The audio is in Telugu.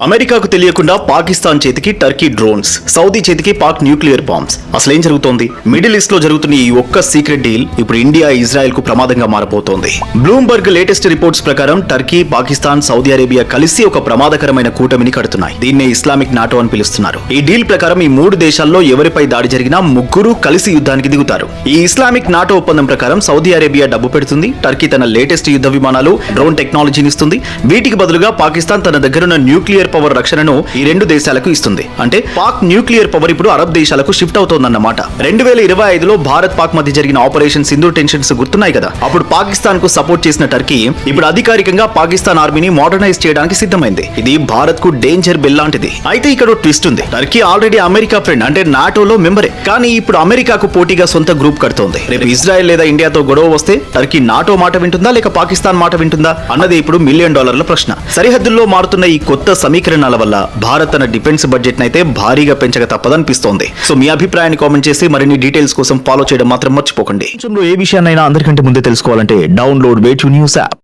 అమెరికాకు తెలియకుండా పాకిస్తాన్ చేతికి టర్కీ డ్రోన్స్, సౌదీ చేతికి పాక్ న్యూక్లియర్ బాంబ్స్. అసలేం జరుగుతోంది? మిడిల్ ఈస్ట్ లో జరుగుతున్న ఈ ఒక్క సీక్రెట్ డీల్ ఇప్పుడు ఇండియా, ఇజ్రాయెల్ కు ప్రమాదంగా మారబోతోంది. బ్లూంబర్గ్ లేటెస్ట్ రిపోర్ట్స్ ప్రకారం టర్కీ, పాకిస్తాన్, సౌదీ అరేబియా కలిసి ఒక ప్రమాదకరమైన కూటమిని కడుతున్నాయి. దీన్నే ఇస్లామిక్ నాటో అని పిలుస్తున్నారు. ఈ డీల్ ప్రకారం ఈ మూడు దేశాల్లో ఎవరిపై దాడి జరిగినా ముగ్గురు కలిసి యుద్ధానికి దిగుతారు. ఈ ఇస్లామిక్ నాటో ఒప్పందం ప్రకారం సౌదీ అరేబియా డబ్బు పెడుతుంది, టర్కీ తన లేటెస్ట్ యుద్ధ విమానాలు, డ్రోన్ టెక్నాలజీని ఇస్తుంది. వీటికి బదులుగా పాకిస్తాన్ తన దగ్గరున్న న్యూక్లియర్ పవర్ రక్షణను ఈ రెండు దేశాలకు ఇస్తుంది. అంటే పాక్ న్యూక్లియర్ పవర్ ఇప్పుడు అరబ్ దేశాలకు షిఫ్ట్ అవుతోందన్నమాట. 2025లో భారత్ పాక్ మధ్య జరిగిన ఆపరేషన్ సింధూర్ టెన్షన్స్ గుర్తున్నాయి కదా? అప్పుడు పాకిస్తాన్ కు సపోర్ట్ చేసిన టర్కీ ఇప్పుడు అధికారికంగా పాకిస్తాన్ ఆర్మీని మోడర్నైజ్ చేయడానికి సిద్ధమైంది. ఇది భారత్ కు డేంజర్ బెల్ లాంటిది. అయితే ఇక్కడ ట్విస్ట్ ఉంది. టర్కీ ఆల్రెడీ అమెరికా ఫ్రెండ్, అంటే నాటోలో మెంబరే. కానీ ఇప్పుడు అమెరికాకు పోటీగా సొంత గ్రూప్ కడుతోంది. రేపు ఇజ్రాయెల్ లేదా ఇండియాతో గొడవ వస్తే టర్కీ నాటో మాట వింటుందా లేక పాకిస్తాన్ మాట వింటుందా అన్నది ఇప్పుడు $1 మిలియన్ ప్రశ్న. సరిహద్దుల్లో మారుతున్న ఈ కొత్త సమీకరణాల వల్ల భారత్ తన డిఫెన్స్ బడ్జెట్ నైతే భారీగా పెంచక తప్పదనిపిస్తోంది. సో మీ అభిప్రాయాన్ని కామెంట్ చేసి మరిన్ని డీటెయిల్స్ కోసం ఫాలో చేయడం మాత్రం మర్చిపోకండి. ఏ విషయాన్నైనా అందరికంటే ముందే తెలుసుకోవాలంటే డౌన్లోడ్ వేటు న్యూస్ యాప్.